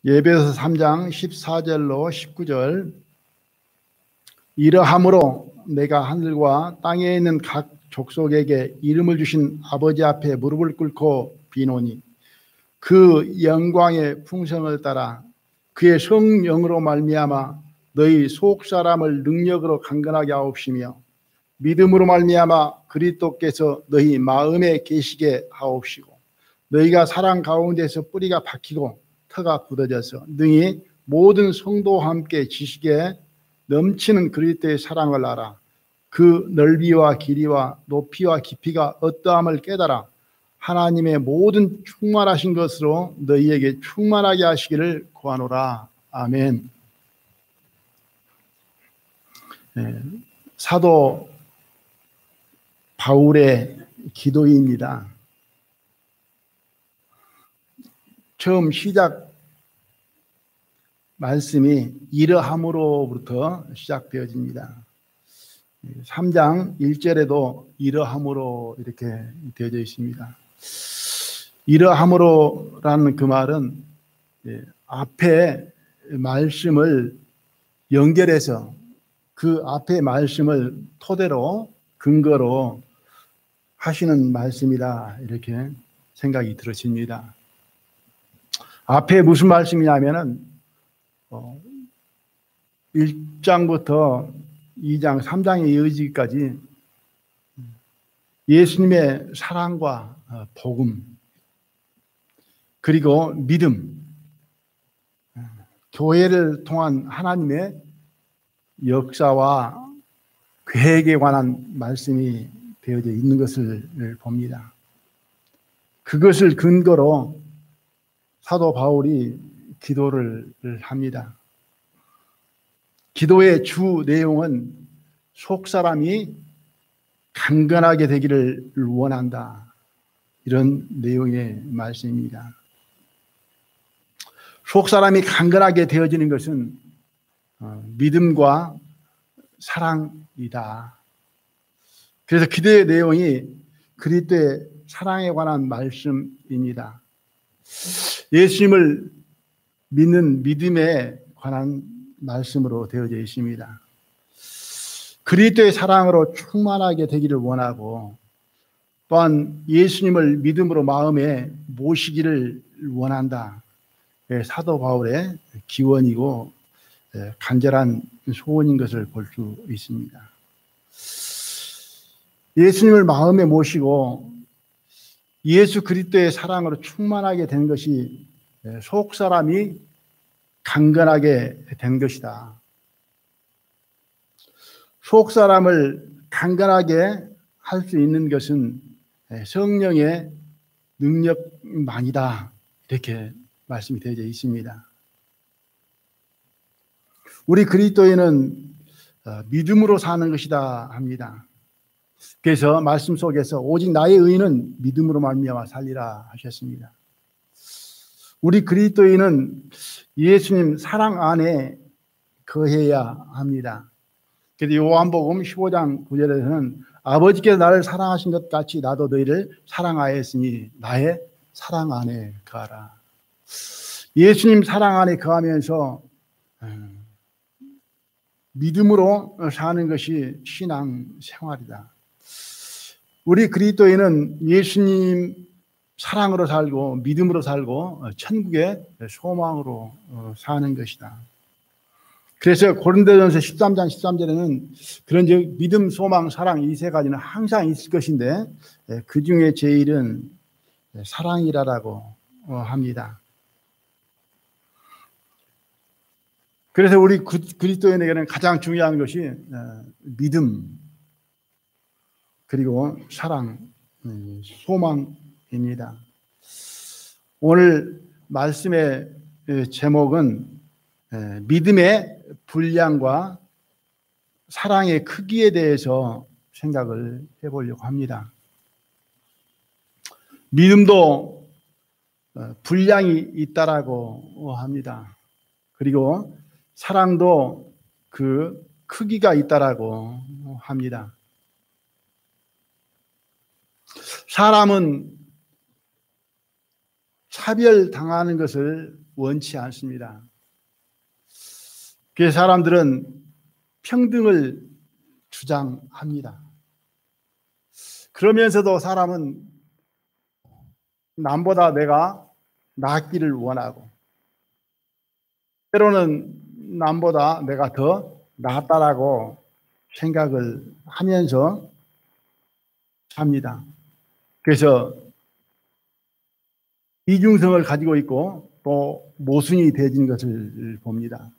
예배서 3장 14절로 19절. 이러함으로 내가 하늘과 땅에 있는 각 족속에게 이름을 주신 아버지 앞에 무릎을 꿇고 비노니 그 영광의 풍성을 따라 그의 성령으로 말미암아 너희 속 사람을 능력으로 강건하게 하옵시며 믿음으로 말미암아 그리스도께서 너희 마음에 계시게 하옵시고 너희가 사랑 가운데서 뿌리가 박히고 터가 굳어져서 능히 모든 성도와 함께 지식에 넘치는 그리스도의 사랑을 알아 그 넓이와 길이와 높이와 깊이가 어떠함을 깨달아 하나님의 모든 충만하신 것으로 너희에게 충만하게 하시기를 구하노라. 아멘. 사도 바울의 기도입니다. 처음 시작 말씀이 이러함으로부터 시작되어집니다. 3장 1절에도 이러함으로 이렇게 되어져 있습니다. 이러함으로라는 그 말은 앞에 말씀을 연결해서 그 앞에 말씀을 토대로 근거로 하시는 말씀이다 이렇게 생각이 들어집니다. 앞에 무슨 말씀이냐면은 1장부터 2장, 3장에 이어지기까지 예수님의 사랑과 복음 그리고 믿음, 교회를 통한 하나님의 역사와 계획에 관한 말씀이 되어져 있는 것을 봅니다. 그것을 근거로 사도 바울이 기도를 합니다. 기도의 주 내용은 속사람이 강건하게 되기를 원한다. 이런 내용의 말씀입니다. 속사람이 강건하게 되어지는 것은 믿음과 사랑이다. 그래서 기도의 내용이 그리스도의 사랑에 관한 말씀입니다. 예수님을 믿는 믿음에 관한 말씀으로 되어져 있습니다. 그리스도의 사랑으로 충만하게 되기를 원하고 또한 예수님을 믿음으로 마음에 모시기를 원한다. 사도 바울의 기원이고 간절한 소원인 것을 볼 수 있습니다. 예수님을 마음에 모시고 예수 그리스도의 사랑으로 충만하게 된 것이 속사람이 강건하게 된 것이다. 속사람을 강건하게 할 수 있는 것은 성령의 능력만이다. 이렇게 말씀이 되어져 있습니다. 우리 그리스도인은 믿음으로 사는 것이다 합니다. 그래서 말씀 속에서 오직 나의 의는 믿음으로 말미암아 살리라 하셨습니다. 우리 그리스도인은 예수님 사랑 안에 거해야 합니다. 그래서 요한복음 15장 9절에서는 아버지께서 나를 사랑하신 것 같이 나도 너희를 사랑하였으니 나의 사랑 안에 거하라. 예수님 사랑 안에 거하면서 믿음으로 사는 것이 신앙 생활이다. 우리 그리스도인은 예수님 사랑으로 살고 믿음으로 살고 천국의 소망으로 사는 것이다. 그래서 고린도전서 13장 13절에는 그런즉 믿음, 소망, 사랑 이 세 가지는 항상 있을 것인데 그 중에 제일은 사랑이라고 합니다. 그래서 우리 그리스도인에게는 가장 중요한 것이 믿음 그리고 사랑, 소망입니다. 오늘 말씀의 제목은 믿음의 분량과 사랑의 크기에 대해서 생각을 해보려고 합니다. 믿음도 분량이 있다라고 합니다. 그리고 사랑도 그 크기가 있다라고 합니다. 사람은 차별당하는 것을 원치 않습니다. 그 사람들은 평등을 주장합니다. 그러면서도 사람은 남보다 내가 낫기를 원하고, 때로는 남보다 내가 더 낫다라고 생각을 하면서 삽니다. 그래서 이중성을 가지고 있고 또 모순이 되어진 것을 봅니다.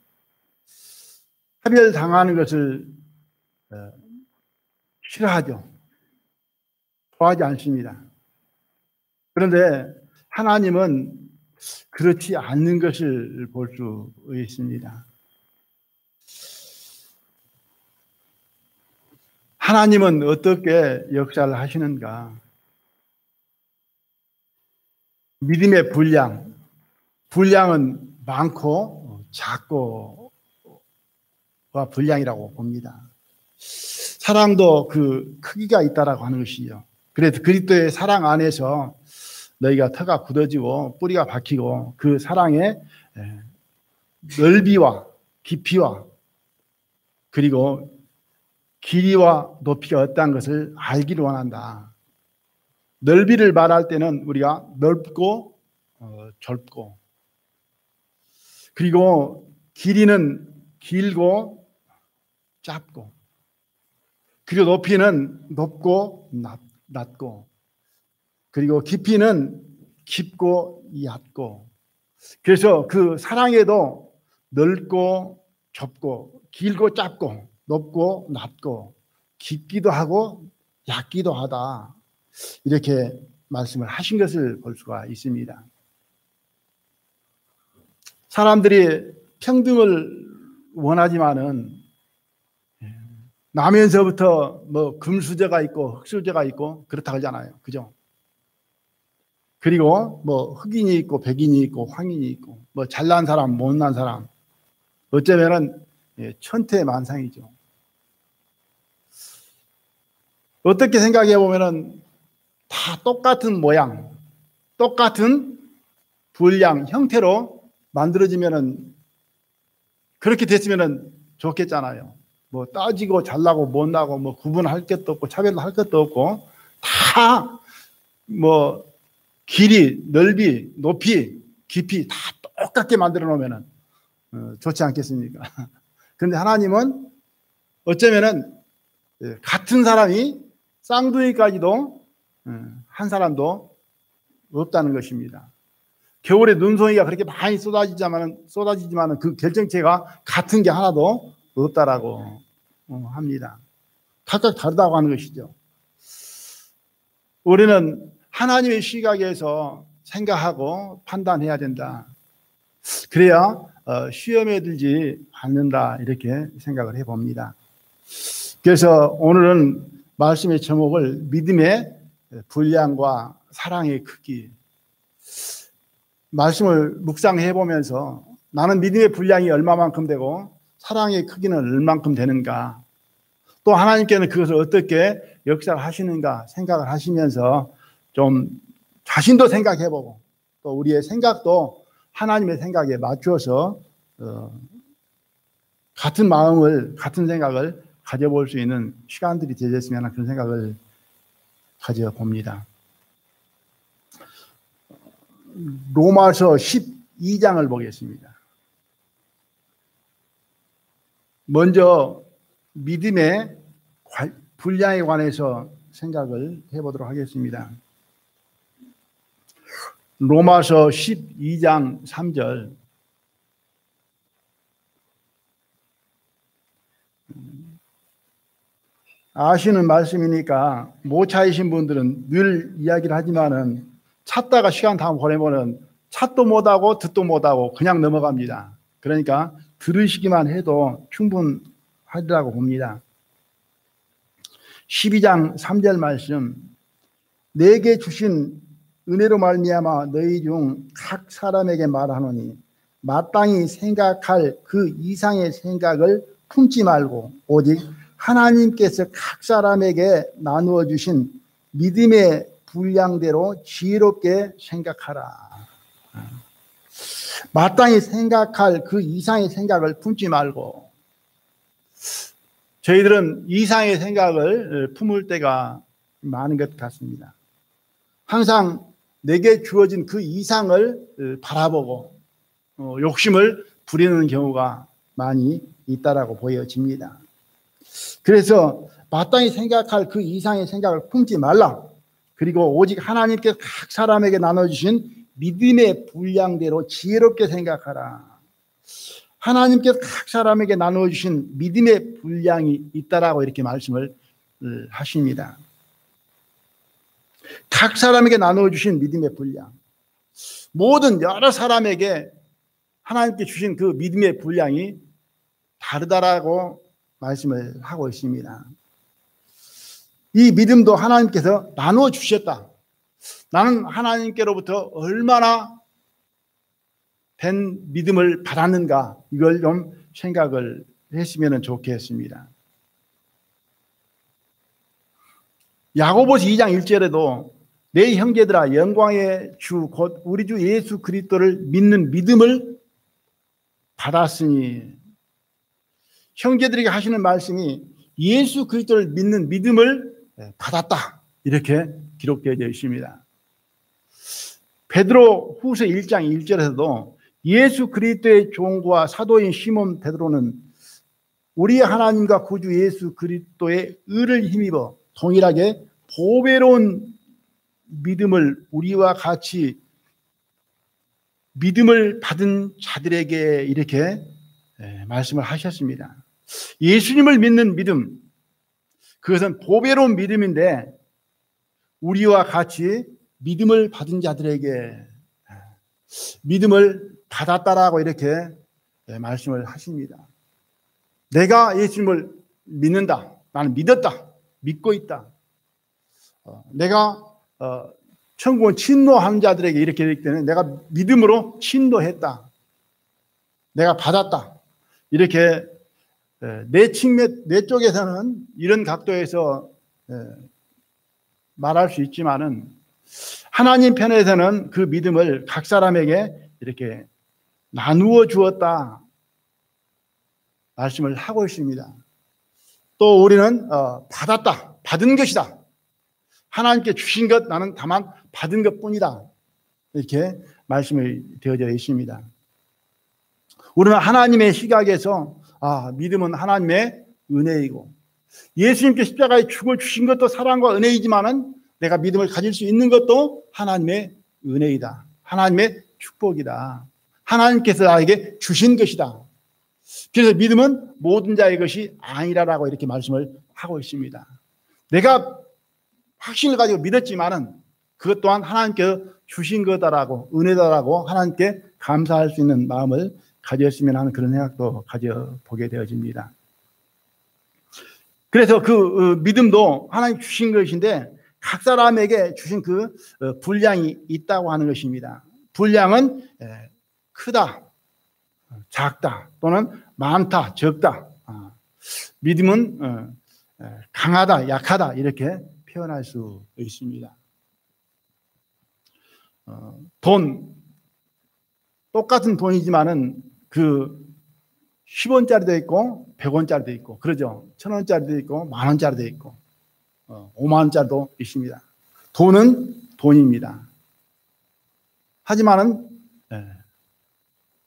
차별당하는 것을 싫어하죠. 좋아하지 않습니다. 그런데 하나님은 그렇지 않는 것을 볼 수 있습니다. 하나님은 어떻게 역사를 하시는가? 믿음의 분량은 많고 작고가 분량이라고 봅니다. 사랑도 그 크기가 있다라고 하는 것이죠. 그래서 그리스도의 사랑 안에서 너희가 터가 굳어지고 뿌리가 박히고 그 사랑의 넓이와 깊이와 그리고 길이와 높이가 어떠한 것을 알기를 원한다. 넓이를 말할 때는 우리가 넓고 좁고, 그리고 길이는 길고 짧고, 그리고 높이는 높고 낮고, 그리고 깊이는 깊고 얕고. 그래서 그 사랑에도 넓고 좁고 길고 짧고 높고 낮고 깊기도 하고 얕기도 하다, 이렇게 말씀을 하신 것을 볼 수가 있습니다. 사람들이 평등을 원하지만은 나면서부터 뭐 금수저가 있고 흑수저가 있고 그렇다 하잖아요. 그죠? 그리고 뭐 흑인이 있고 백인이 있고 황인이 있고 뭐 잘난 사람 못난 사람, 어쩌면은 천태만상이죠. 어떻게 생각해 보면은 다 똑같은 모양, 똑같은 분량, 형태로 만들어지면은, 그렇게 됐으면은 좋겠잖아요. 뭐 따지고 잘나고 못나고 뭐 구분할 것도 없고 차별할 것도 없고 다 뭐 길이, 넓이, 높이, 깊이 다 똑같게 만들어 놓으면은 좋지 않겠습니까? 그런데 하나님은 어쩌면은 같은 사람이 쌍둥이까지도 한 사람도 없다는 것입니다. 겨울에 눈송이가 그렇게 많이 쏟아지지만은 그 결정체가 같은 게 하나도 없다라고 합니다. 각각 다르다고 하는 것이죠. 우리는 하나님의 시각에서 생각하고 판단해야 된다. 그래야 시험에 들지 않는다, 이렇게 생각을 해봅니다. 그래서 오늘은 말씀의 제목을 믿음의 분량과 사랑의 크기, 말씀을 묵상해 보면서 나는 믿음의 분량이 얼마만큼 되고 사랑의 크기는 얼마만큼 되는가, 또 하나님께는 그것을 어떻게 역사를 하시는가 생각을 하시면서 좀 자신도 생각해 보고 또 우리의 생각도 하나님의 생각에 맞추어서 같은 마음을, 같은 생각을 가져볼 수 있는 시간들이 되었으면 하는 그런 생각을 가져봅니다. 로마서 12장을 보겠습니다. 먼저 믿음의 분량에 관해서 생각을 해보도록 하겠습니다. 로마서 12장 3절. 아시는 말씀이니까 못 찾으신 분들은 늘 이야기를 하지만은 찾다가 시간 다 보내면은 찾도 못하고 듣도 못하고 그냥 넘어갑니다. 그러니까 들으시기만 해도 충분하리라고 봅니다. 12장 3절 말씀, 내게 주신 은혜로 말미암아 너희 중 각 사람에게 말하노니 마땅히 생각할 그 이상의 생각을 품지 말고 오직 하나님께서 각 사람에게 나누어 주신 믿음의 분량대로 지혜롭게 생각하라. 마땅히 생각할 그 이상의 생각을 품지 말고, 저희들은 이상의 생각을 품을 때가 많은 것 같습니다. 항상 내게 주어진 그 이상을 바라보고 욕심을 부리는 경우가 많이 있다라고 보여집니다. 그래서 마땅히 생각할 그 이상의 생각을 품지 말라. 그리고 오직 하나님께서 각 사람에게 나눠주신 믿음의 분량대로 지혜롭게 생각하라. 하나님께서 각 사람에게 나눠주신 믿음의 분량이 있다라고 이렇게 말씀을 하십니다. 각 사람에게 나눠주신 믿음의 분량. 모든 여러 사람에게 하나님께 주신 그 믿음의 분량이 다르다라고 말씀을 하고 있습니다. 이 믿음도 하나님께서 나누어 주셨다. 나는 하나님께로부터 얼마나 된 믿음을 받았는가, 이걸 좀 생각을 했으면 좋겠습니다. 야고보서 2장 1절에도 내 형제들아 영광의 주 곧 우리 주 예수 그리스도를 믿는 믿음을 받았으니, 형제들에게 하시는 말씀이 예수 그리스도를 믿는 믿음을 받았다, 이렇게 기록되어 있습니다. 베드로 후서 1장 1절에서도 예수 그리스도의 종과 사도인 시몬 베드로는 우리의 하나님과 구주 예수 그리스도의 의를 힘입어 동일하게 보배로운 믿음을 우리와 같이 믿음을 받은 자들에게 이렇게 말씀을 하셨습니다. 예수님을 믿는 믿음, 그것은 보배로운 믿음인데 우리와 같이 믿음을 받은 자들에게 믿음을 받았다라고 이렇게 말씀을 하십니다. 내가 예수님을 믿는다. 나는 믿었다. 믿고 있다. 내가 천국은 친노하는 자들에게 이렇게 되기 때문에 내가 믿음으로 친노했다. 내가 받았다. 이렇게 내 측면, 내 쪽에서는 이런 각도에서 말할 수 있지만은 하나님 편에서는 그 믿음을 각 사람에게 이렇게 나누어 주었다 말씀을 하고 있습니다. 또 우리는 받았다, 받은 것이다. 하나님께 주신 것 나는 다만 받은 것뿐이다. 이렇게 말씀이 되어져 있습니다. 우리는 하나님의 시각에서 믿음은 하나님의 은혜이고 예수님께 십자가에 죽어 주신 것도 사랑과 은혜이지만은 내가 믿음을 가질 수 있는 것도 하나님의 은혜이다. 하나님의 축복이다. 하나님께서 나에게 주신 것이다. 그래서 믿음은 모든 자의 것이 아니라라고 이렇게 말씀을 하고 있습니다. 내가 확신을 가지고 믿었지만은 그것 또한 하나님께서 주신 거다라고, 은혜다라고 하나님께 감사할 수 있는 마음을 가졌으면 하는 그런 생각도 가져보게 되어집니다. 그래서 그 믿음도 하나님 주신 것인데 각 사람에게 주신 그 분량이 있다고 하는 것입니다. 분량은 크다, 작다, 또는 많다, 적다. 믿음은 강하다, 약하다 이렇게 표현할 수 있습니다. 돈, 똑같은 돈이지만은 그 10원짜리도 있고 100원짜리도 있고 그러죠. 1000원짜리도 있고 10,000원짜리도 있고 50,000원짜리도 있습니다. 돈은 돈입니다. 하지만은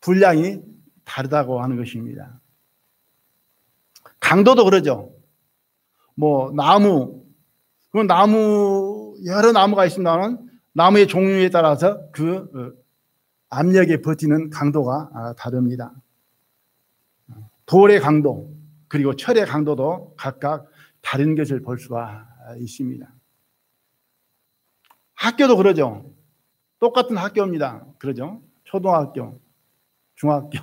분량이 다르다고 하는 것입니다. 강도도 그러죠. 뭐 나무, 여러 나무가 있습니다만 나무의 종류에 따라서 그 압력에 버티는 강도가 다릅니다. 돌의 강도 그리고 철의 강도도 각각 다른 것을 볼 수가 있습니다. 학교도 그러죠. 똑같은 학교입니다. 그러죠. 초등학교, 중학교,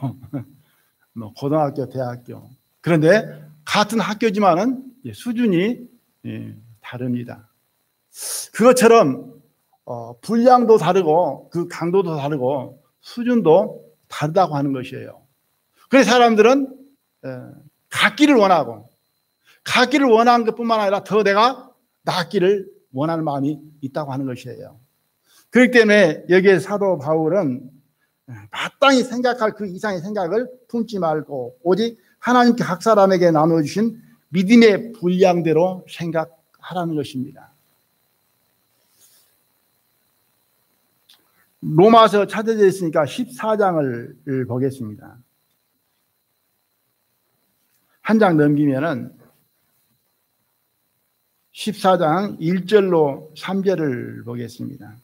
고등학교, 대학교. 그런데 같은 학교지만은 수준이 다릅니다. 그것처럼 분량도 다르고 그 강도도 다르고 수준도 다르다고 하는 것이에요. 그래서 사람들은 같기를 원하고 같기를 원하는 것뿐만 아니라 더 내가 낫기를 원하는 마음이 있다고 하는 것이에요. 그렇기 때문에 여기에 사도 바울은 마땅히 생각할 그 이상의 생각을 품지 말고 오직 하나님께 각 사람에게 나눠주신 믿음의 분량대로 생각하라는 것입니다. 로마서 찾아져 있으니까 14장을 보겠습니다. 한 장 넘기면은 14장 1절로 3절을 보겠습니다.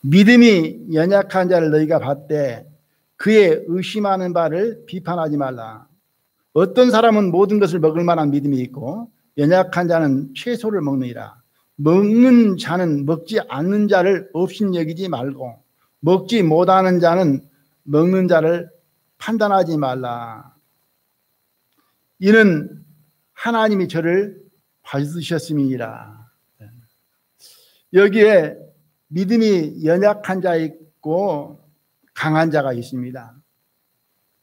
믿음이 연약한 자를 너희가 봤되 그의 의심하는 바를 비판하지 말라. 어떤 사람은 모든 것을 먹을 만한 믿음이 있고 연약한 자는 채소를 먹느니라. 먹는 자는 먹지 않는 자를 업신여기지 말고 먹지 못하는 자는 먹는 자를 판단하지 말라. 이는 하나님이 저를 받으셨음이니라. 여기에 믿음이 연약한 자 있고 강한 자가 있습니다.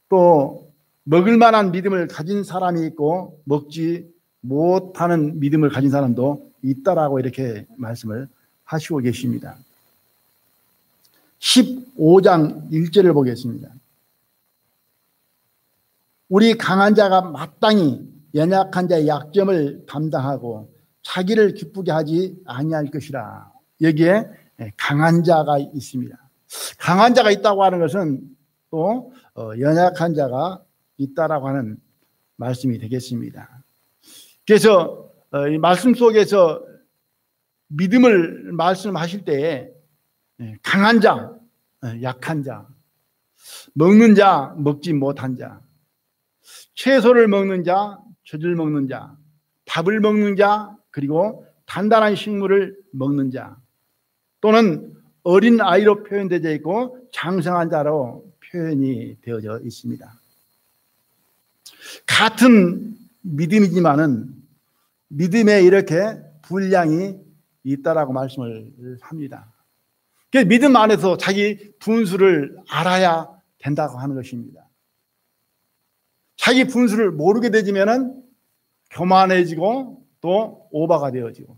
또 먹을 만한 믿음을 가진 사람이 있고 먹지 못하는 믿음을 가진 사람도 있다라고 이렇게 말씀을 하시고 계십니다. 15장 1절을 보겠습니다. 우리 강한 자가 마땅히 연약한 자의 약점을 담당하고 자기를 기쁘게 하지 아니할 것이라. 여기에 강한 자가 있습니다. 강한 자가 있다고 하는 것은 또 연약한 자가 있다라고 하는 말씀이 되겠습니다. 그래서 이 말씀 속에서 믿음을 말씀하실 때에 강한 자, 약한 자, 먹는 자, 먹지 못한 자, 채소를 먹는 자, 젖을 먹는 자, 밥을 먹는 자, 그리고 단단한 식물을 먹는 자, 또는 어린 아이로 표현되어 있고 장성한 자로 표현이 되어져 있습니다. 같은 믿음이지만은 믿음에 이렇게 분량이 있다라고 말씀을 합니다. 그래서 믿음 안에서 자기 분수를 알아야 된다고 하는 것입니다. 자기 분수를 모르게 되지면은 교만해지고 또 오바가 되어지고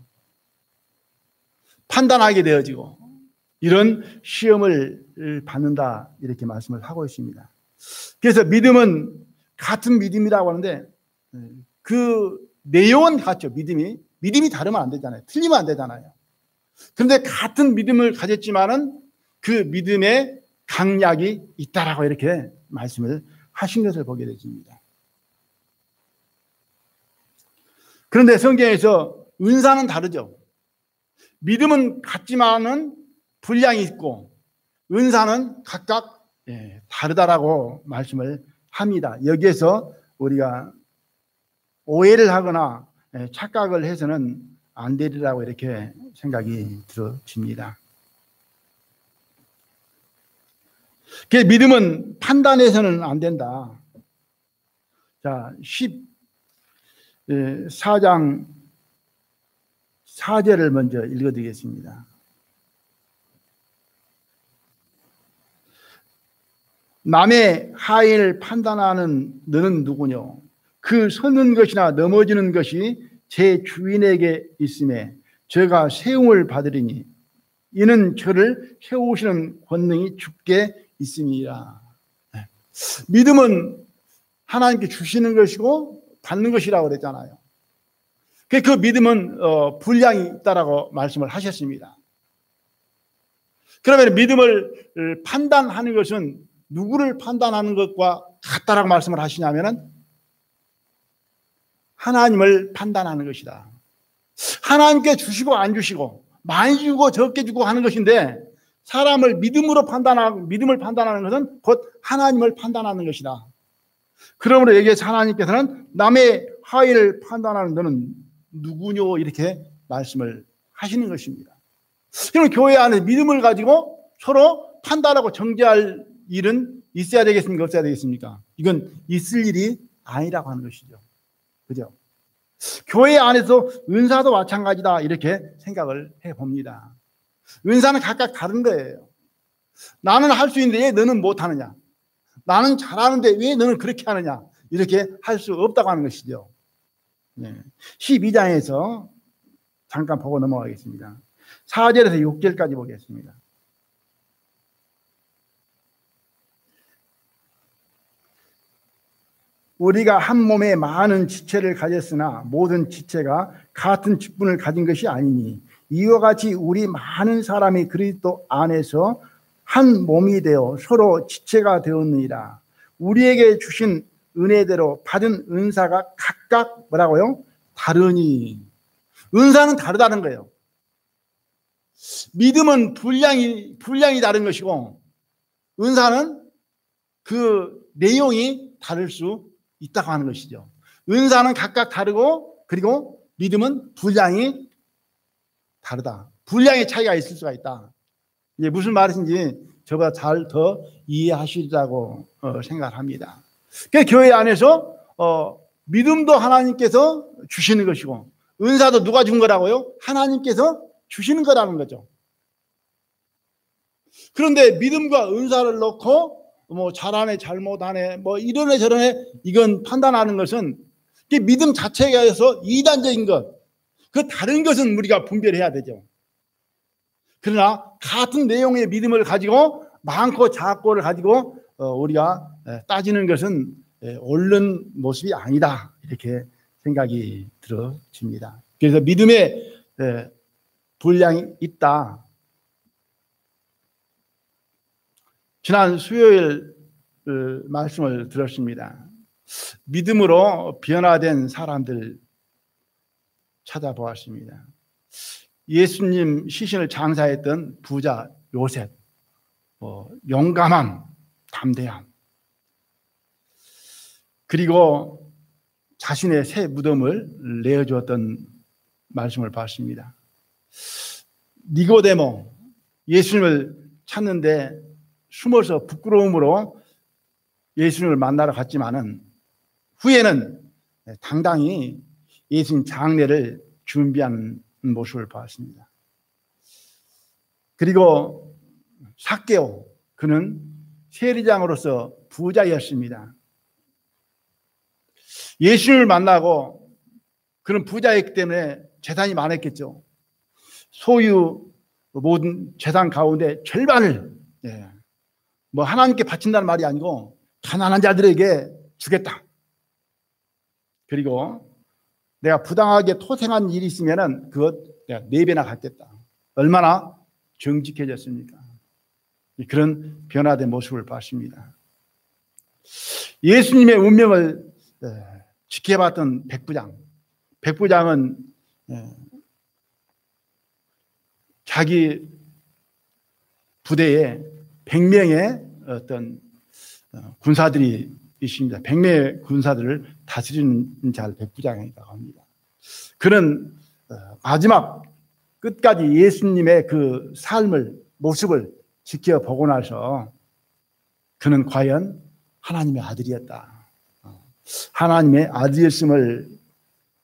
판단하게 되어지고 이런 시험을 받는다 이렇게 말씀을 하고 있습니다. 그래서 믿음은 같은 믿음이라고 하는데 그 내용은 같죠. 믿음이 다르면 안 되잖아요. 틀리면 안 되잖아요. 그런데 같은 믿음을 가졌지만은 그 믿음에 강약이 있다라고 이렇게 말씀을 하신 것을 보게 되십니다. 그런데 성경에서 은사는 다르죠. 믿음은 같지만은 분량이 있고 은사는 각각 다르다라고 말씀을 합니다. 여기에서 우리가 오해를 하거나 착각을 해서는 안 되리라고 이렇게 생각이 들어집니다. 그래서 믿음은 판단해서는 안 된다. 자, 14장 4절을 먼저 읽어드리겠습니다. 남의 하인을 판단하는 너는 누구뇨? 그 서는 것이나 넘어지는 것이 제 주인에게 있음에 제가 세움을 받으리니 이는 저를 세우시는 권능이 주께 있음이라. 믿음은 하나님께 주시는 것이고 받는 것이라고 그랬잖아요. 그 믿음은 분량이 있다라고 말씀을 하셨습니다. 그러면 믿음을 판단하는 것은 누구를 판단하는 것과 같다라고 말씀을 하시냐면은 하나님을 판단하는 것이다. 하나님께 주시고 안 주시고 많이 주고 적게 주고 하는 것인데 사람을 믿음을 판단하는 것은 곧 하나님을 판단하는 것이다. 그러므로 여기에서 하나님께서는 남의 하인을 판단하는 너는 누구뇨 이렇게 말씀을 하시는 것입니다. 그럼 교회 안에 믿음을 가지고 서로 판단하고 정죄할 일은 있어야 되겠습니까? 없어야 되겠습니까? 이건 있을 일이 아니라고 하는 것이죠. 그죠? 교회 안에서 은사도 마찬가지다 이렇게 생각을 해봅니다. 은사는 각각 다른 거예요. 나는 할 수 있는데 왜 너는 못하느냐? 나는 잘하는데 왜 너는 그렇게 하느냐? 이렇게 할 수 없다고 하는 것이죠. 12장에서 잠깐 보고 넘어가겠습니다. 4절에서 6절까지 보겠습니다. 우리가 한 몸에 많은 지체를 가졌으나 모든 지체가 같은 직분을 가진 것이 아니니 이와 같이 우리 많은 사람이 그리스도 안에서 한 몸이 되어 서로 지체가 되었느니라. 우리에게 주신 은혜대로 받은 은사가 각각 뭐라고요? 다르니. 은사는 다르다는 거예요. 믿음은 분량이 다른 것이고 은사는 그 내용이 다를 수 있다고 하는 것이죠. 은사는 각각 다르고 그리고 믿음은 분량이 다르다. 분량의 차이가 있을 수가 있다. 이게 무슨 말인지 저보다 잘 더 이해하시리라고 생각합니다. 그러니까 교회 안에서 믿음도 하나님께서 주시는 것이고 은사도 누가 준 거라고요? 하나님께서 주시는 거라는 거죠. 그런데 믿음과 은사를 놓고 뭐 잘하네 잘못하네 뭐 이러네 저러네 이건 판단하는 것은 믿음 자체에서 이단적인 것, 그 다른 것은 우리가 분별해야 되죠. 그러나 같은 내용의 믿음을 가지고 많고 작고를 가지고 우리가 따지는 것은 옳은 모습이 아니다 이렇게 생각이 들어집니다. 그래서 믿음의 분량이 있다. 지난 수요일 말씀을 들었습니다. 믿음으로 변화된 사람들 찾아보았습니다. 예수님 시신을 장사했던 부자 요셉, 용감함, 담대함, 그리고 자신의 새 무덤을 내어주었던 말씀을 봤습니다. 니고데모, 예수님을 찾는데 숨어서 부끄러움으로 예수님을 만나러 갔지만은 후에는 당당히 예수님 장례를 준비하는 모습을 봤습니다. 그리고 삭개오, 그는 세리장으로서 부자였습니다. 예수님을 만나고 그는 부자였기 때문에 재산이 많았겠죠. 소유 모든 재산 가운데 절반을 뭐 하나님께 바친다는 말이 아니고 가난한 자들에게 주겠다. 그리고 내가 부당하게 토생한 일이 있으면은 그것 내가 4배나 갚겠다. 얼마나 정직해졌습니까? 그런 변화된 모습을 봤습니다. 예수님의 운명을 지켜봤던 백부장. 백부장은 자기 부대에 100명의 어떤 군사들이 있습니다. 100명의 군사들을 다스리는 자 백부장이라고 합니다. 그는 마지막 끝까지 예수님의 그 삶을 모습을 지켜보고 나서 그는 과연 하나님의 아들이었다. 하나님의 아들이었음을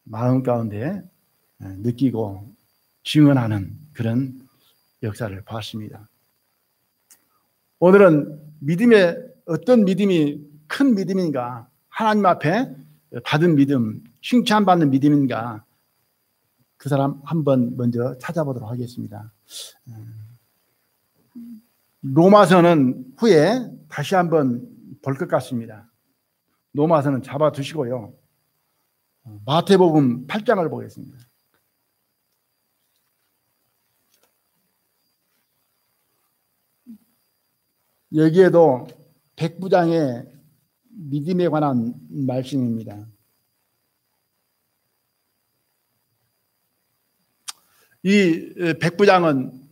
마음 가운데 느끼고 증언하는 그런 역사를 봤습니다. 오늘은 믿음의 어떤 믿음이 큰 믿음인가, 하나님 앞에 받은 믿음, 칭찬받는 믿음인가, 그 사람 한번 먼저 찾아보도록 하겠습니다. 로마서는 후에 다시 한번 볼 것 같습니다. 로마서는 잡아두시고요. 마태복음 8장을 보겠습니다. 여기에도 백부장의 믿음에 관한 말씀입니다. 이 백부장은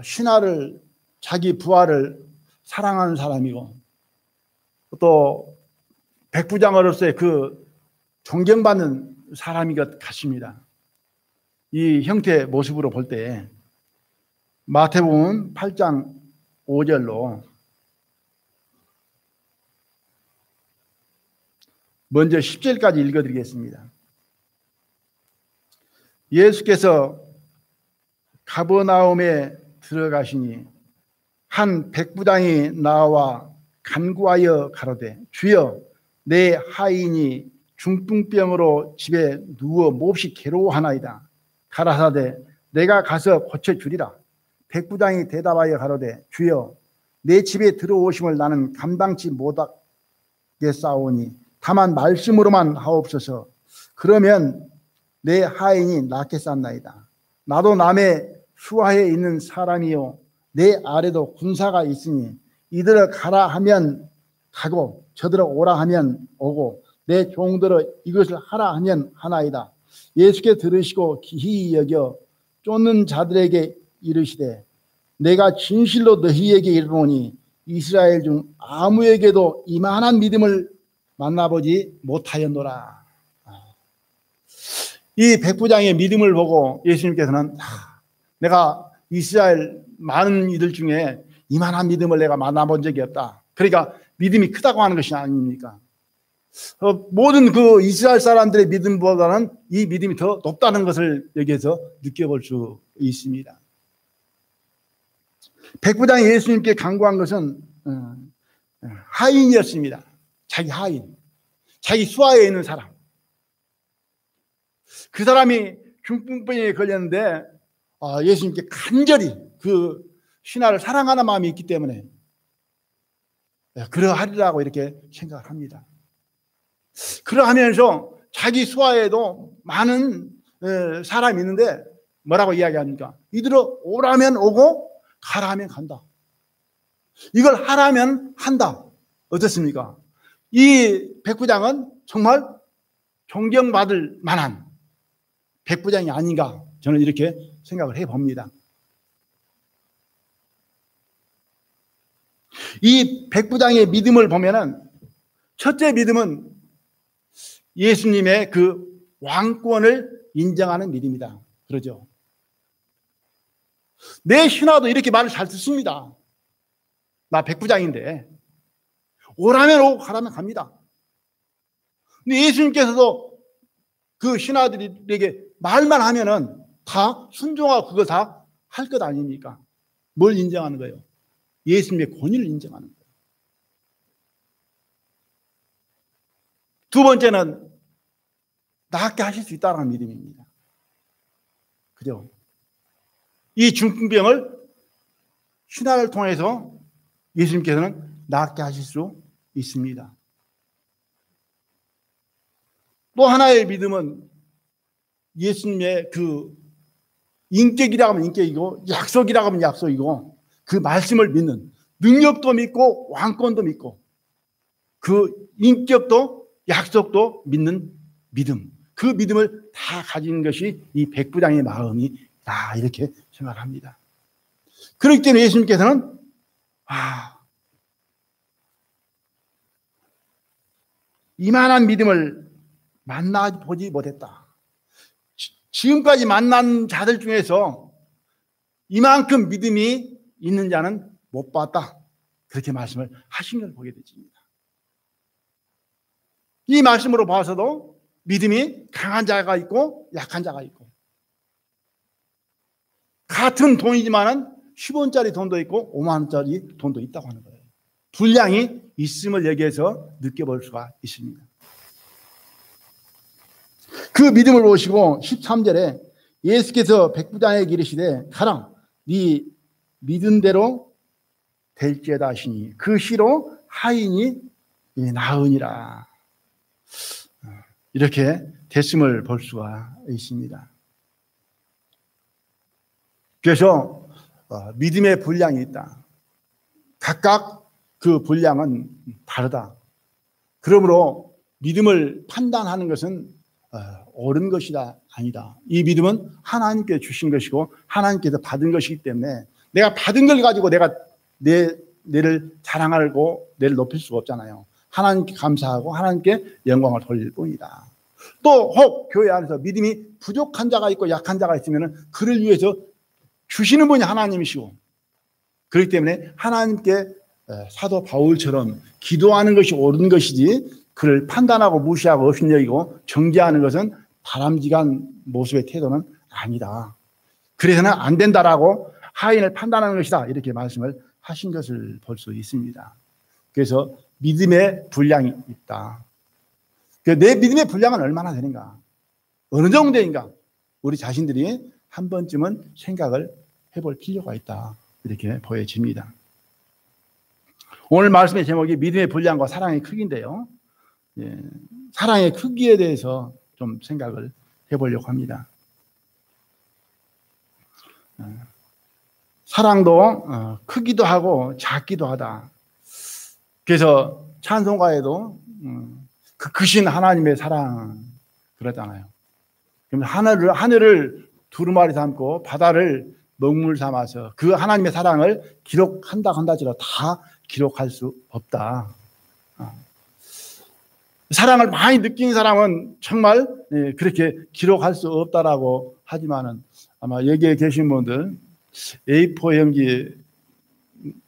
신하를, 자기 부하를 사랑하는 사람이고 또 백부장으로서의 그 존경받는 사람인 것 같습니다. 이 형태의 모습으로 볼 때 마태복음 8장 5절로 먼저 10절까지 읽어드리겠습니다. 예수께서 가버나움에 들어가시니 한 백부장이 나와 간구하여 가로되 주여 내 하인이 중풍병으로 집에 누워 몹시 괴로워하나이다. 가라사대 내가 가서 고쳐주리라. 백부장이 대답하여 가로되 주여 내 집에 들어오심을 나는 감당치 못하겠사오니 다만 말씀으로만 하옵소서. 그러면 내 하인이 낫겠사옵나이다. 나도 남의 수하에 있는 사람이요 내 아래도 군사가 있으니 이들을 가라 하면 가고 저들을 오라 하면 오고 내 종들을 이것을 하라 하면 하나이다. 예수께 들으시고 기히 여겨 쫓는 자들에게 이르시되 내가 진실로 너희에게 이르노니 이스라엘 중 아무에게도 이만한 믿음을 만나보지 못하였노라. 이 백부장의 믿음을 보고 예수님께서는 내가 이스라엘 많은 이들 중에 이만한 믿음을 내가 만나본 적이 없다. 그러니까 믿음이 크다고 하는 것이 아닙니까? 모든 그 이스라엘 사람들의 믿음보다는 이 믿음이 더 높다는 것을 여기에서 느껴볼 수 있습니다. 백부장이 예수님께 간구한 것은 하인이었습니다. 자기 하인, 자기 수하에 있는 사람. 그 사람이 중풍병에 걸렸는데 예수님께 간절히 그 신하를 사랑하는 마음이 있기 때문에 그러하리라고 이렇게 생각을 합니다. 그러하면서 자기 수하에도 많은 사람이 있는데 뭐라고 이야기합니까? 이들을 오라면 오고 가라 하면 간다. 이걸 하라면 한다. 어떻습니까? 이 백부장은 정말 존경받을 만한 백부장이 아닌가 저는 이렇게 생각을 해봅니다. 이 백부장의 믿음을 보면은 첫째 믿음은 예수님의 그 왕권을 인정하는 믿음이다. 그러죠. 내 신하도 이렇게 말을 잘 듣습니다. 나 백부장인데 오라면 오고 가라면 갑니다. 근데 예수님께서도 그 신하들에게 말만 하면은 다 순종하고 그걸 다 할 것 아닙니까? 뭘 인정하는 거예요? 예수님의 권위를 인정하는 거예요. 두 번째는 낫게 하실 수 있다는 믿음입니다. 그죠? 이 중풍병을 신하를 통해서 예수님께서는 낫게 하실 수 있습니다. 또 하나의 믿음은 예수님의 그 인격이라고 하면 인격이고 약속이라고 하면 약속이고 그 말씀을 믿는 능력도 믿고 왕권도 믿고 그 인격도 약속도 믿는 믿음, 그 믿음을 다 가진 것이 이 백부장의 마음이다 이렇게 생각합니다. 그렇기 때문에 예수님께서는 이만한 믿음을 만나보지 못했다. 지금까지 만난 자들 중에서 이만큼 믿음이 있는 자는 못 봤다. 그렇게 말씀을 하신 걸 보게 되집니다. 이 말씀으로 봐서도 믿음이 강한 자가 있고 약한 자가 있고 같은 돈이지만은 10원짜리 돈도 있고 5만 원짜리 돈도 있다고 하는 거예요. 분량이 있음을 여기에서 느껴볼 수가 있습니다. 그 믿음을 보시고 13절에 예수께서 백부장에게 이르시되 가라 네 믿은 대로 될지어다 하시니 그 시로 하인이 나으니라. 이렇게 됐음을 볼 수가 있습니다. 그래서 믿음의 분량이 있다. 각각 그 분량은 다르다. 그러므로 믿음을 판단하는 것은 옳은 것이다 아니다. 이 믿음은 하나님께 주신 것이고 하나님께서 받은 것이기 때문에 내가 받은 걸 가지고 내가 내를 자랑하고 내를 높일 수가 없잖아요. 하나님께 감사하고 하나님께 영광을 돌릴 뿐이다. 또 혹 교회 안에서 믿음이 부족한 자가 있고 약한 자가 있으면 그를 위해서 주시는 분이 하나님이시고 그렇기 때문에 하나님께 사도 바울처럼 기도하는 것이 옳은 것이지 그를 판단하고 무시하고 업신여기고 정죄하는 것은 바람직한 모습의 태도는 아니다. 그래서는 안 된다라고 하인을 판단하는 것이다. 이렇게 말씀을 하신 것을 볼 수 있습니다. 그래서 믿음의 분량이 있다. 내 믿음의 분량은 얼마나 되는가? 어느 정도인가? 우리 자신들이 한 번쯤은 생각을 해볼 필요가 있다. 이렇게 보여집니다. 오늘 말씀의 제목이 믿음의 분량과 사랑의 크기인데요. 사랑의 크기에 대해서 좀 생각을 해보려고 합니다. 사랑도 크기도 하고 작기도 하다. 그래서 찬송가에도 그 크신 하나님의 사랑 그러잖아요. 그럼 하늘을 두루마리 삼고 바다를 먹물 삼아서 그 하나님의 사랑을 기록한다 한다지라도 다 기록할 수 없다. 사랑을 많이 느낀 사람은 정말 그렇게 기록할 수 없다라고 하지만은 아마 여기에 계신 분들 A4 용지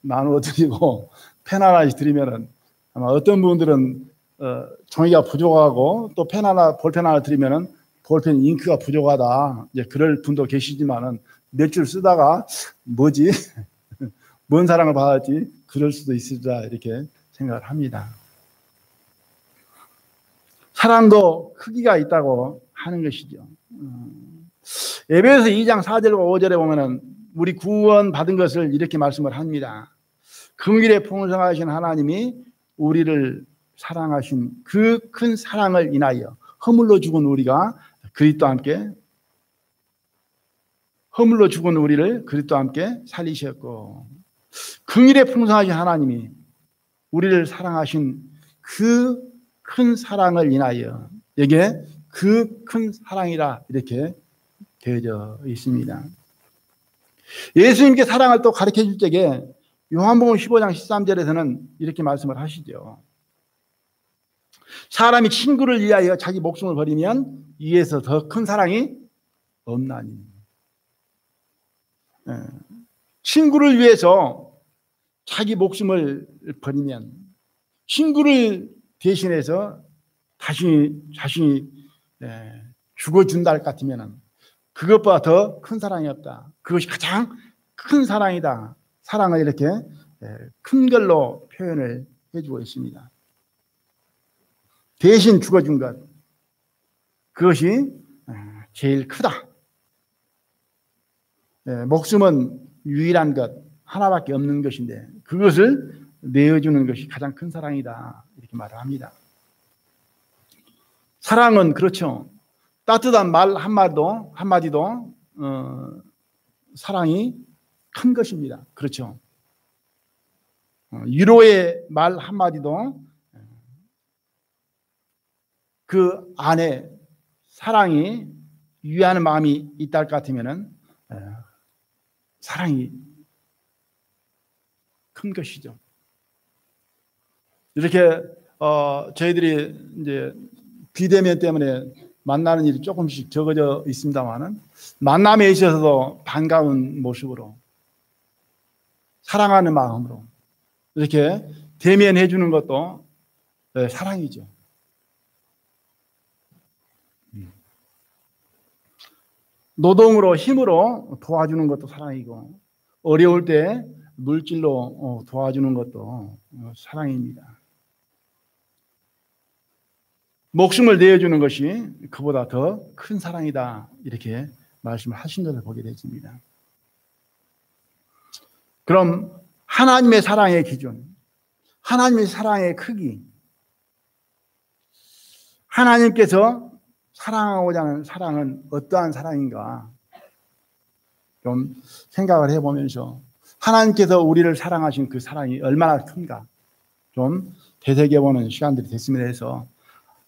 나누어 드리고 펜 하나씩 드리면은 아마 어떤 분들은 종이가 부족하고 또 볼펜 하나 드리면은 볼펜 잉크가 부족하다. 이제 그럴 분도 계시지만은 몇 줄 쓰다가 뭐지? 뭔 사랑을 받았지? 그럴 수도 있으리라 이렇게 생각을 합니다. 사랑도 크기가 있다고 하는 것이죠. 에베소서 2장 4절과 5절에 보면은 우리 구원 받은 것을 이렇게 말씀을 합니다. 긍휼에 풍성하신 하나님이 우리를 사랑하신 그 큰 사랑을 인하여 허물로 죽은 우리가 그리스도와 함께 허물로 죽은 우리를 그리스도와 함께 살리셨고 긍휼에 풍성하신 하나님이 우리를 사랑하신 그 큰 사랑을 인하여 여기에 그 큰 사랑이라 이렇게 되어져 있습니다. 예수님께 사랑을 또 가르쳐 줄 때에 요한복음 15장 13절에서는 이렇게 말씀을 하시죠. 사람이 친구를 위하여 자기 목숨을 버리면 이에서 더 큰 사랑이 없나니. 친구를 위해서 자기 목숨을 버리면 친구를 대신해서 자신이 죽어준다 할 것 같으면 그것보다 더 큰 사랑이 없다. 그것이 가장 큰 사랑이다. 사랑을 이렇게 큰 걸로 표현을 해주고 있습니다. 대신 죽어준 것, 그것이 제일 크다. 목숨은 유일한 것, 하나밖에 없는 것인데 그것을 내어주는 것이 가장 큰 사랑이다. 이렇게 말을 합니다. 사랑은 그렇죠. 따뜻한 말 한마디도 사랑이 큰 것입니다. 그렇죠. 위로의 말 한마디도 그 안에 사랑이 위하는 마음이 있다 할 것 같으면은 사랑이 큰 것이죠. 이렇게 저희들이 이제 비대면 때문에 만나는 일이 조금씩 적어져 있습니다만은 만남에 있어서도 반가운 모습으로 사랑하는 마음으로 이렇게 대면해 주는 것도 사랑이죠. 노동으로 힘으로 도와주는 것도 사랑이고 어려울 때 물질로 도와주는 것도 사랑입니다. 목숨을 내어주는 것이 그보다 더 큰 사랑이다 이렇게 말씀을 하신 것을 보게 되십니다. 그럼 하나님의 사랑의 기준, 하나님의 사랑의 크기, 하나님께서 사랑하고자 하는 사랑은 어떠한 사랑인가 좀 생각을 해보면서 하나님께서 우리를 사랑하신 그 사랑이 얼마나 큰가 좀 되새겨보는 시간들이 됐으면 해서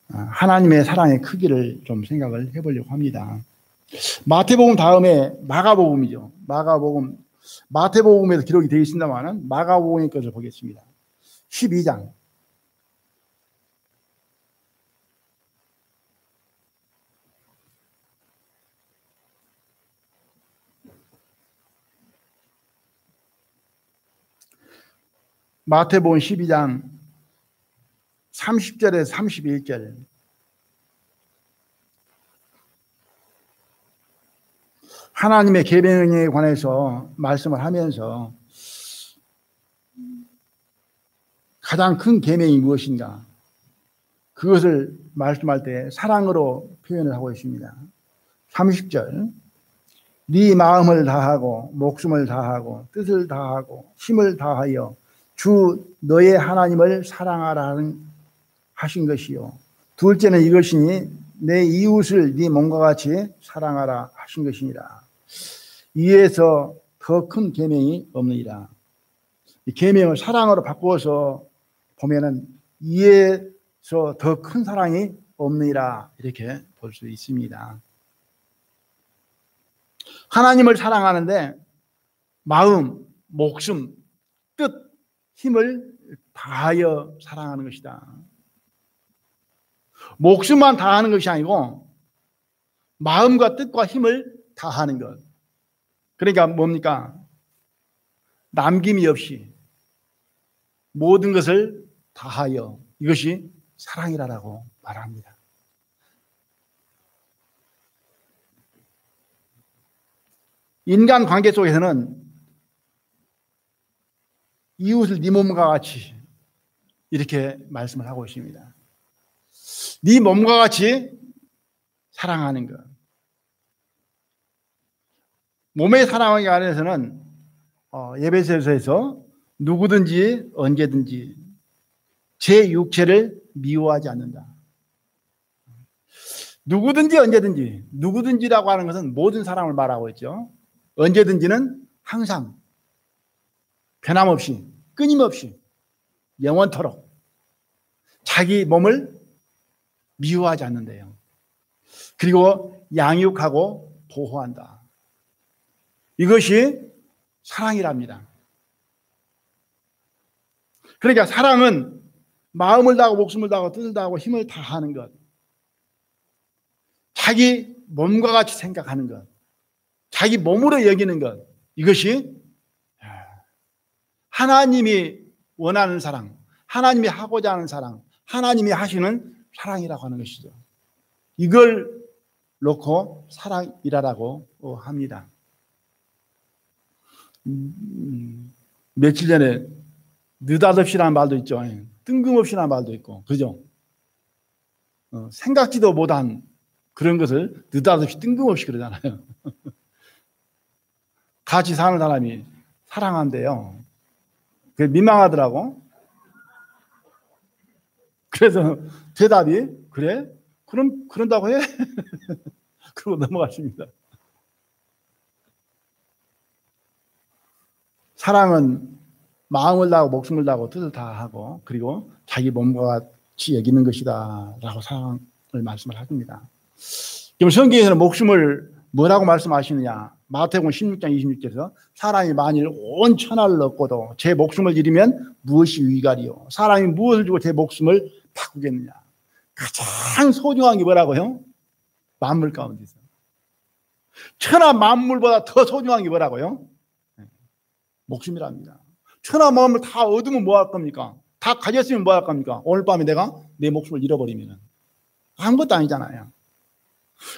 하나님의 사랑의 크기를 좀 생각을 해보려고 합니다. 마태복음 다음에 마가복음이죠. 마태복음에도 기록이 되어 있습니다만 마가복음의 것을 보겠습니다. 12장. 마태복음 12장 30절에서 31절. 하나님의 계명에 관해서 말씀을 하면서 가장 큰 계명이 무엇인가? 그것을 말씀할 때 사랑으로 표현을 하고 있습니다. 30절. 네 마음을 다하고 목숨을 다하고 뜻을 다하고 힘을 다하여 주 너의 하나님을 사랑하라 하신 것이요. 둘째는 이것이니 내 이웃을 네 몸과 같이 사랑하라 하신 것이니라. 이에서 더 큰 계명이 없느니라. 이 계명을 사랑으로 바꾸어서 보면은 이에서 더 큰 사랑이 없느니라 이렇게 볼 수 있습니다. 하나님을 사랑하는데 마음, 목숨, 뜻, 힘을 다하여 사랑하는 것이다. 목숨만 다하는 것이 아니고 마음과 뜻과 힘을 다하는 것. 그러니까 뭡니까? 남김이 없이 모든 것을 다하여, 이것이 사랑이라고 말합니다. 인간 관계 속에서는 이웃을 네 몸과 같이 이렇게 말씀을 하고 있습니다. 네 몸과 같이 사랑하는 것. 몸의 사랑에 관해서는 에베소서에서 누구든지 언제든지 제 육체를 미워하지 않는다. 누구든지 언제든지, 누구든지라고 하는 것은 모든 사람을 말하고 있죠. 언제든지는 항상 변함없이 끊임없이 영원토록 자기 몸을 미워하지 않는데요. 그리고 양육하고 보호한다. 이것이 사랑이랍니다. 그러니까 사랑은 마음을 다하고 목숨을 다하고 뜻을 다하고 힘을 다하는 것. 자기 몸과 같이 생각하는 것. 자기 몸으로 여기는 것. 이것이 하나님이 원하는 사랑, 하나님이 하고자 하는 사랑, 하나님이 하시는 사랑이라고 하는 것이죠. 이걸 놓고 사랑이라고 합니다. 며칠 전에 느닷없이라는 말도 있죠. 뜬금없이라는 말도 있고, 그죠? 생각지도 못한 그런 것을 느닷없이 뜬금없이 그러잖아요. 같이 사는 사람이 사랑한대요. 그게 민망하더라고. 그래서 대답이 그래? 그럼 그런다고 해? 그러고 넘어갔습니다. 사랑은 마음을 다하고 목숨을 다하고 뜻을 다하고 그리고 자기 몸과 같이 여기는 것이다 라고 사랑을 말씀을 하십니다. 그럼 성경에서는 목숨을 뭐라고 말씀하시느냐? 마태복음 16장 26절에서 사람이 만일 온 천하를 얻고도 제 목숨을 잃으면 무엇이 위가리요? 사람이 무엇을 주고 제 목숨을 바꾸겠느냐? 가장 소중한 게 뭐라고요? 만물 가운데서. 천하 만물보다 더 소중한 게 뭐라고요? 목숨이랍니다. 천하 만물 다 얻으면 뭐 할 겁니까? 다 가졌으면 뭐 할 겁니까? 오늘 밤에 내가 내 목숨을 잃어버리면 아무것도 아니잖아요.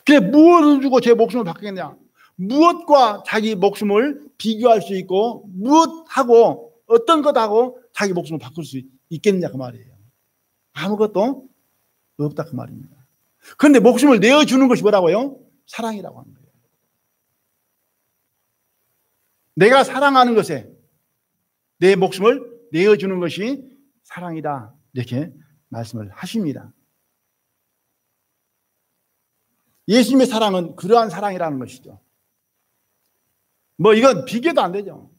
그래 무엇을 주고 제 목숨을 바꾸겠냐? 무엇과 자기 목숨을 비교할 수 있고 무엇하고 어떤 것하고 자기 목숨을 바꿀 수 있겠느냐 그 말이에요. 아무것도 없다 그 말입니다. 그런데 목숨을 내어주는 것이 뭐라고요? 사랑이라고 하는 거예요. 내가 사랑하는 것에 내 목숨을 내어주는 것이 사랑이다 이렇게 말씀을 하십니다. 예수님의 사랑은 그러한 사랑이라는 것이죠. 이건 비교도 안 되죠.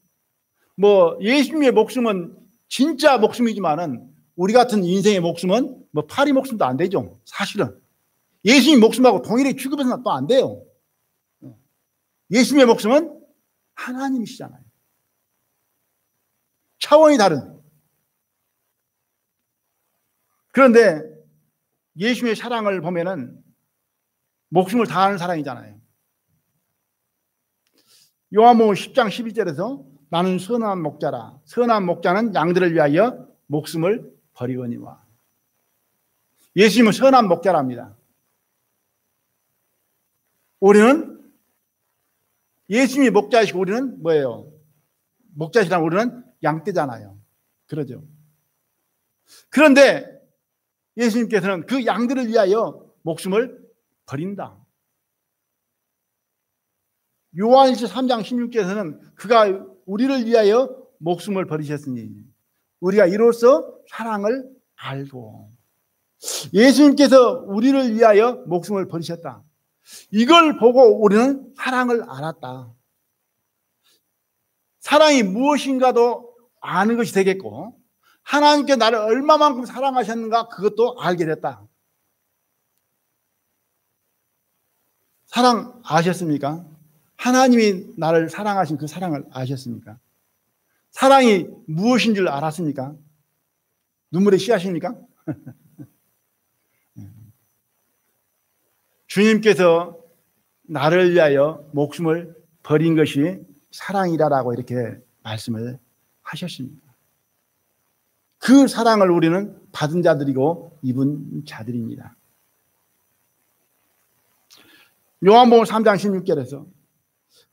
예수님의 목숨은 진짜 목숨이지만은 우리 같은 인생의 목숨은 파리 목숨도 안 되죠. 사실은 예수님 목숨하고 동일하게 취급해서는 또 안 돼요. 예수님의 목숨은 하나님이시잖아요. 차원이 다른. 그런데 예수님의 사랑을 보면은 목숨을 다하는 사랑이잖아요. 요한복음 10장 11절에서 나는 선한 목자라. 선한 목자는 양들을 위하여 목숨을 버리거니와. 예수님은 선한 목자랍니다. 우리는 예수님이 목자이시고 우리는 뭐예요? 목자시라면 우리는 양떼잖아요. 그러죠. 그런데 예수님께서는 그 양들을 위하여 목숨을 버린다. 요한일서 3장 16절에서는 그가 우리를 위하여 목숨을 버리셨으니 우리가 이로써 사랑을 알고 예수님께서 우리를 위하여 목숨을 버리셨다. 이걸 보고 우리는 사랑을 알았다. 사랑이 무엇인가도 아는 것이 되겠고, 하나님께 나를 얼마만큼 사랑하셨는가 그것도 알게 됐다. 사랑 아셨습니까? 하나님이 나를 사랑하신 그 사랑을 아셨습니까? 사랑이 무엇인 줄 알았습니까? 눈물의 씨앗입니까? 주님께서 나를 위하여 목숨을 버린 것이 사랑이라고 이렇게 말씀을 하셨습니다. 그 사랑을 우리는 받은 자들이고 입은 자들입니다. 요한복음 3장 16절에서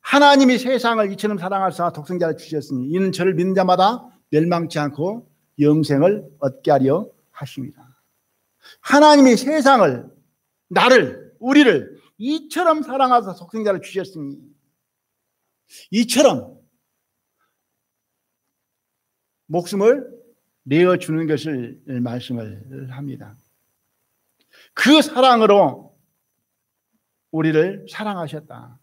하나님이 세상을 이처럼 사랑하사 독생자를 주셨으니 이는 저를 믿는 자마다 멸망치 않고 영생을 얻게 하려 하십니다. 하나님이 세상을, 나를, 우리를 이처럼 사랑하사 독생자를 주셨으니, 이처럼 목숨을 내어주는 것을 말씀을 합니다. 그 사랑으로 우리를 사랑하셨다.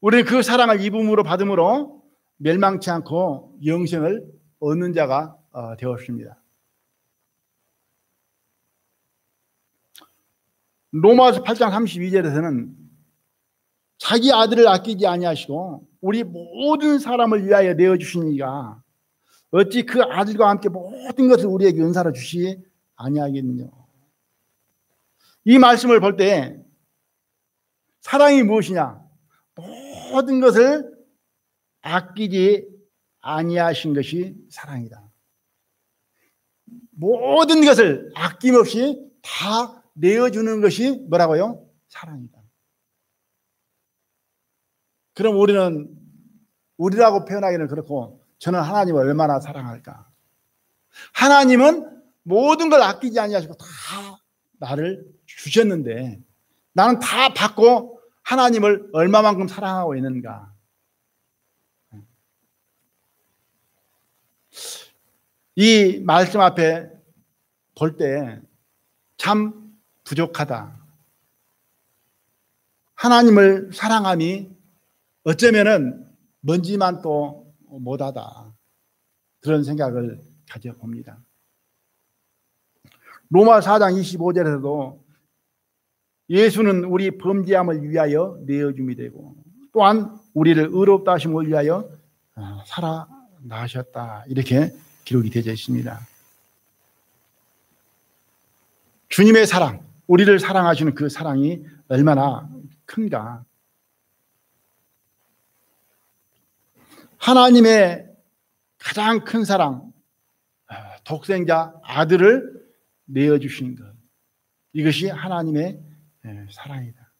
우리는 그 사랑을 입음으로 받음으로 멸망치 않고 영생을 얻는 자가 되었습니다. 로마서 8장 32절에서는 자기 아들을 아끼지 아니하시고 우리 모든 사람을 위하여 내어주신 이가 어찌 그 아들과 함께 모든 것을 우리에게 은사로 주시지 아니하겠느냐. 이 말씀을 볼 때 사랑이 무엇이냐? 모든 것을 아끼지 아니하신 것이 사랑이다. 모든 것을 아낌없이 다 내어주는 것이 뭐라고요? 사랑이다. 그럼 우리는, 우리라고 표현하기는 그렇고 저는 하나님을 얼마나 사랑할까? 하나님은 모든 걸 아끼지 아니하시고 다 나를 주셨는데 나는 다 받고 하나님을 얼마만큼 사랑하고 있는가? 이 말씀 앞에 볼 때 참 부족하다. 하나님을 사랑함이 어쩌면은 먼지만 또 못하다. 그런 생각을 가져봅니다. 로마 4장 25절에서도 예수는 우리 범죄함을 위하여 내어줌이 되고 또한 우리를 의롭다 하심을 위하여 살아나셨다. 이렇게 기록이 되어 있습니다. 주님의 사랑, 우리를 사랑하시는 그 사랑이 얼마나 큰가. 하나님의 가장 큰 사랑, 독생자 아들을 내어주신 것, 이것이 하나님의 사랑이다.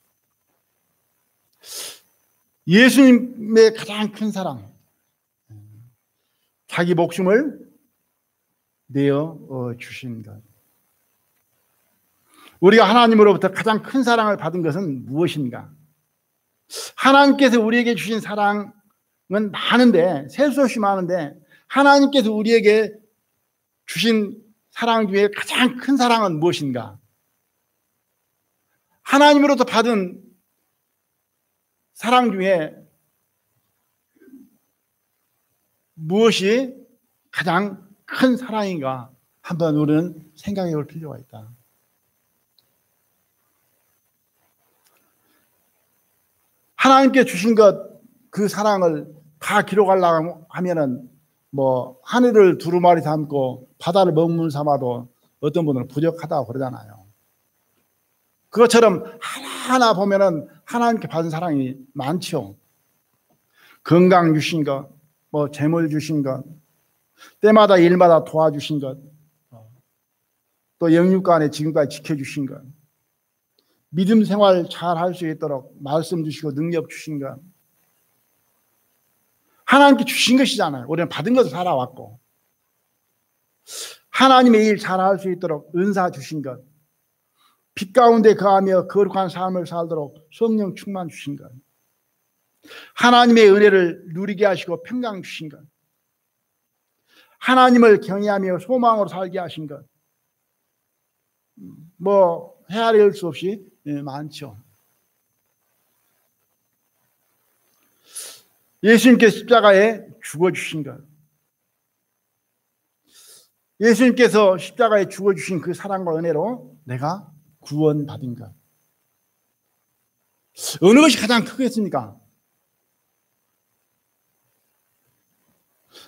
예수님의 가장 큰 사랑, 자기 목숨을 내어주신 것. 우리가 하나님으로부터 가장 큰 사랑을 받은 것은 무엇인가? 하나님께서 우리에게 주신 사랑은 많은데, 셀 수 없이 많은데 하나님께서 우리에게 주신 사랑 중에 가장 큰 사랑은 무엇인가? 하나님으로부터 받은 사랑 중에 무엇이 가장 큰 사랑인가? 한번 우리는 생각해 볼 필요가 있다. 하나님께 주신 것, 그 사랑을 다 기록하려고 하면은 뭐 하늘을 두루마리 삼고 바다를 먹물 삼아도 어떤 분들은 부족하다고 그러잖아요. 그것처럼 하나하나 보면은 하나님께 받은 사랑이 많죠. 건강 주신 것, 뭐 재물 주신 것, 때마다 일마다 도와주신 것, 또 영육간에 지금까지 지켜주신 것, 믿음 생활 잘 할 수 있도록 말씀 주시고 능력 주신 것, 하나님께 주신 것이잖아요. 우리는 받은 것을 살아왔고, 하나님의 일 잘 할 수 있도록 은사 주신 것, 빛 가운데 거하며 거룩한 삶을 살도록 성령 충만 주신 것, 하나님의 은혜를 누리게 하시고 평강 주신 것, 하나님을 경외하며 소망으로 살게 하신 것, 뭐 헤아릴 수 없이 많죠. 예수님께서 십자가에 죽어주신 것, 예수님께서 십자가에 죽어주신 그 사랑과 은혜로 내가 구원받은 것, 어느 것이 가장 크겠습니까?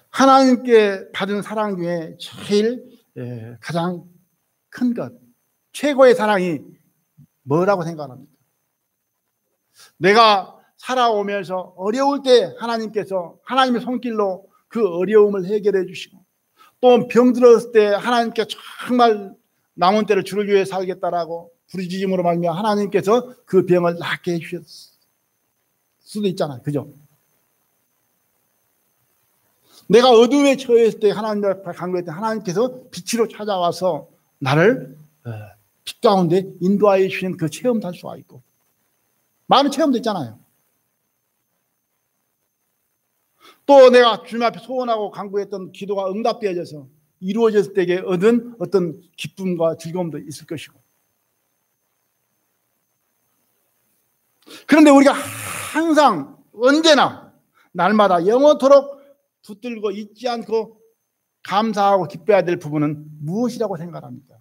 하나님께 받은 사랑 중에 제일 가장 큰 것, 최고의 사랑이 뭐라고 생각합니까? 내가 살아오면서 어려울 때 하나님께서 하나님의 손길로 그 어려움을 해결해 주시고, 또 병들었을 때 하나님께 정말 남은 때를 주를 위해 살겠다라고 부르짖음으로 말미암아 하나님께서 그 병을 낫게 해주셨을 수도 있잖아요. 그죠? 내가 어둠에 처했을 때 하나님 앞에 간구했을 때 하나님께서 빛으로 찾아와서 나를 빛 가운데 인도하여 주시는 그 체험도 할 수가 있고, 많은 체험도 있잖아요. 또 내가 주님 앞에 소원하고 간구했던 기도가 응답되어져서 이루어졌을 때에 얻은 어떤 기쁨과 즐거움도 있을 것이고, 그런데 우리가 항상 언제나 날마다 영원토록 붙들고 잊지 않고 감사하고 기뻐해야 될 부분은 무엇이라고 생각합니까?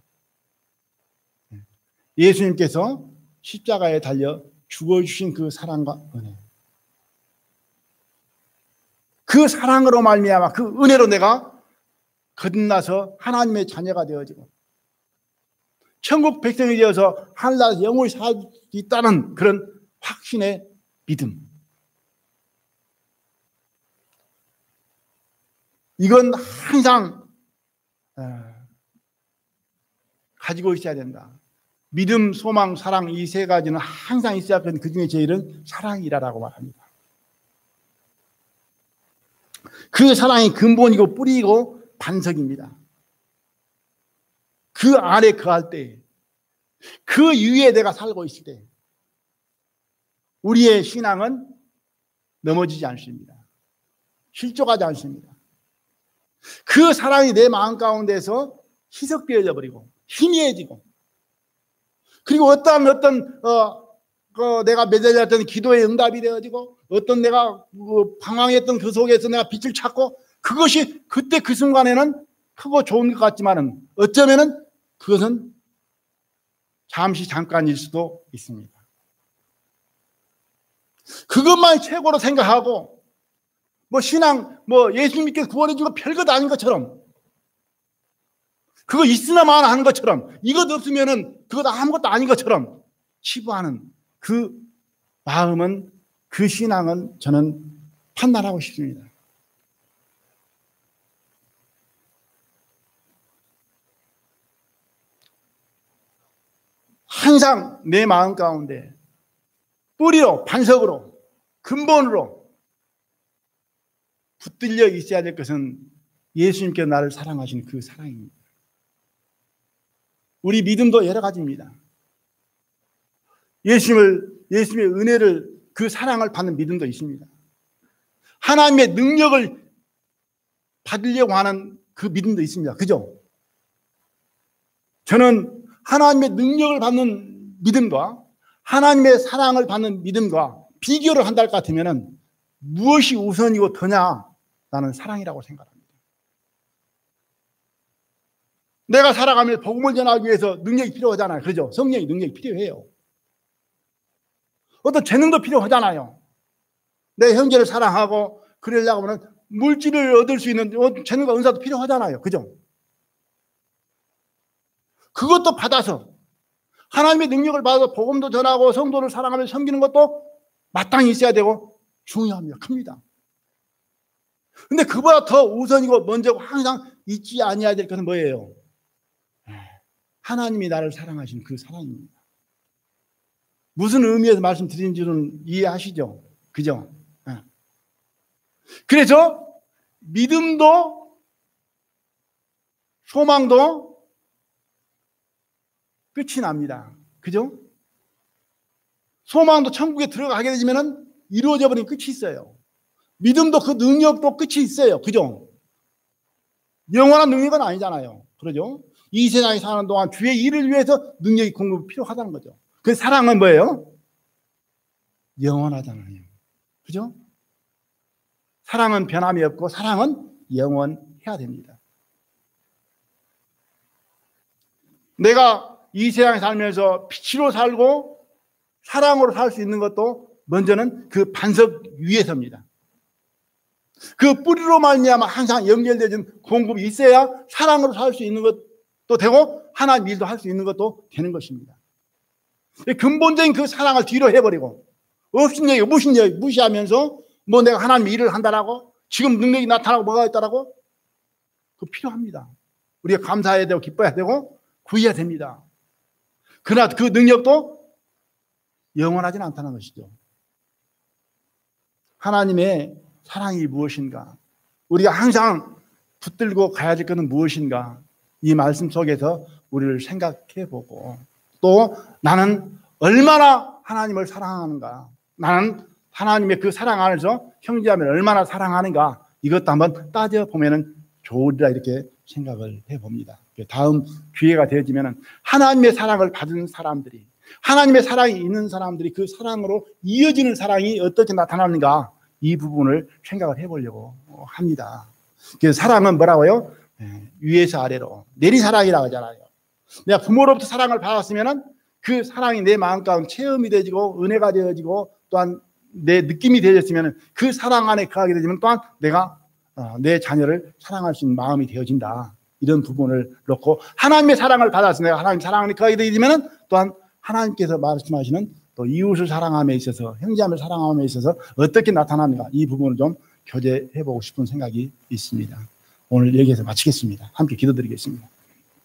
예수님께서 십자가에 달려 죽어주신 그 사랑과 은혜, 그 사랑으로 말미암아 그 은혜로 내가 거듭나서 하나님의 자녀가 되어지고 천국 백성이 되어서 하늘나라에서 영원히 살 수 있다는 그런 확신의 믿음, 이건 항상 가지고 있어야 된다. 믿음, 소망, 사랑, 이 세 가지는 항상 있어야 하는, 그 중에 제일은 사랑이라고 말합니다. 그 사랑이 근본이고 뿌리고 반석입니다. 그 안에 거할 때, 그 위에 내가 살고 있을 때 우리의 신앙은 넘어지지 않습니다. 실족하지 않습니다. 그 사랑이 내 마음 가운데서 희석되어져 버리고 희미해지고, 그리고 어떤 내가 매달렸던 기도의 응답이 되어지고, 어떤 내가 방황했던 그 속에서 내가 빛을 찾고, 그것이 그때 그 순간에는 크고 좋은 것 같지만은 어쩌면은 그것은 잠깐일 수도 있습니다. 그것만 최고로 생각하고 신앙 예수님께서 구원해주고 별것 아닌 것처럼, 그거 있으나만 하는 것처럼, 이것 없으면은 그것 아무것도 아닌 것처럼 치부하는 그 마음은, 그 신앙은 저는 판단하고 싶습니다. 항상 내 마음 가운데 뿌리로, 반석으로, 근본으로 붙들려 있어야 될 것은 예수님께서 나를 사랑하시는 그 사랑입니다. 우리 믿음도 여러 가지입니다. 예수님의 은혜를, 그 사랑을 받는 믿음도 있습니다. 하나님의 능력을 받으려고 하는 그 믿음도 있습니다. 그죠? 저는 하나님의 능력을 받는 믿음과 하나님의 사랑을 받는 믿음과 비교를 한다 할 것 같으면 무엇이 우선이고 더냐? 나는 사랑이라고 생각합니다. 내가 살아가면서 복음을 전하기 위해서 능력이 필요하잖아요. 그죠? 성령의 능력이 필요해요. 어떤 재능도 필요하잖아요. 내 형제를 사랑하고 그러려고 하면 물질을 얻을 수 있는 재능과 은사도 필요하잖아요. 그죠? 그것도 받아서 하나님의 능력을 받아서 복음도 전하고 성도를 사랑하며 섬기는 것도 마땅히 있어야 되고 중요합니다. 큽니다. 근데 그보다 더 우선이고 먼저고 항상 잊지 아니해야 될 것은 뭐예요? 하나님이 나를 사랑하시는 그 사랑입니다. 무슨 의미에서 말씀드리는지는 이해하시죠? 그죠? 그래서 믿음도 소망도 끝이 납니다. 그죠? 소망도 천국에 들어가게 되면 이루어져 버린 끝이 있어요. 믿음도 그 능력도 끝이 있어요. 그죠? 영원한 능력은 아니잖아요. 그러죠? 이 세상에 사는 동안 주의 일을 위해서 능력이 공급이 필요하다는 거죠. 그 사랑은 뭐예요? 영원하잖아요. 그죠? 사랑은 변함이 없고 사랑은 영원해야 됩니다. 내가 이 세상에 살면서 빛으로 살고 사랑으로 살 수 있는 것도 먼저는 그 반석 위에서입니다. 그 뿌리로 말미암아 항상 연결되어진 공급이 있어야 사랑으로 살 수 있는 것도 되고 하나님 일도 할 수 있는 것도 되는 것입니다. 근본적인 그 사랑을 뒤로 해버리고 없인 얘기, 무시하면서 뭐 내가 하나님 일을 한다라고 지금 능력이 나타나고 뭐가 있다라고 그거 필요합니다. 우리가 감사해야 되고 기뻐해야 되고 구해야 됩니다. 그러나 그 능력도 영원하지는 않다는 것이죠. 하나님의 사랑이 무엇인가? 우리가 항상 붙들고 가야 될 것은 무엇인가? 이 말씀 속에서 우리를 생각해 보고 또 나는 얼마나 하나님을 사랑하는가? 나는 하나님의 그 사랑 안에서 형제자매를 얼마나 사랑하는가? 이것도 한번 따져보면 좋으리라 이렇게 생각을 해봅니다. 다음 기회가 되어지면 하나님의 사랑을 받은 사람들이 하나님의 사랑이 있는 사람들이 그 사랑으로 이어지는 사랑이 어떻게 나타나는가 이 부분을 생각을 해보려고 합니다. 그래서 사랑은 뭐라고요? 위에서 아래로 내리사랑이라고 하잖아요. 내가 부모로부터 사랑을 받았으면 그 사랑이 내 마음 가운데 체험이 되어지고 은혜가 되어지고 또한 내 느낌이 되어졌으면 그 사랑 안에 거하게 되면 또한 내가 내 자녀를 사랑할 수 있는 마음이 되어진다. 이런 부분을 놓고 하나님의 사랑을 받아서 내가 하나님 사랑 안에 거하게 되면 또한 하나님께서 말씀하시는 또 이웃을 사랑함에 있어서 형제자매를 사랑함에 있어서 어떻게 나타나는가 이 부분을 좀 교제해보고 싶은 생각이 있습니다. 오늘 여기에서 마치겠습니다. 함께 기도드리겠습니다.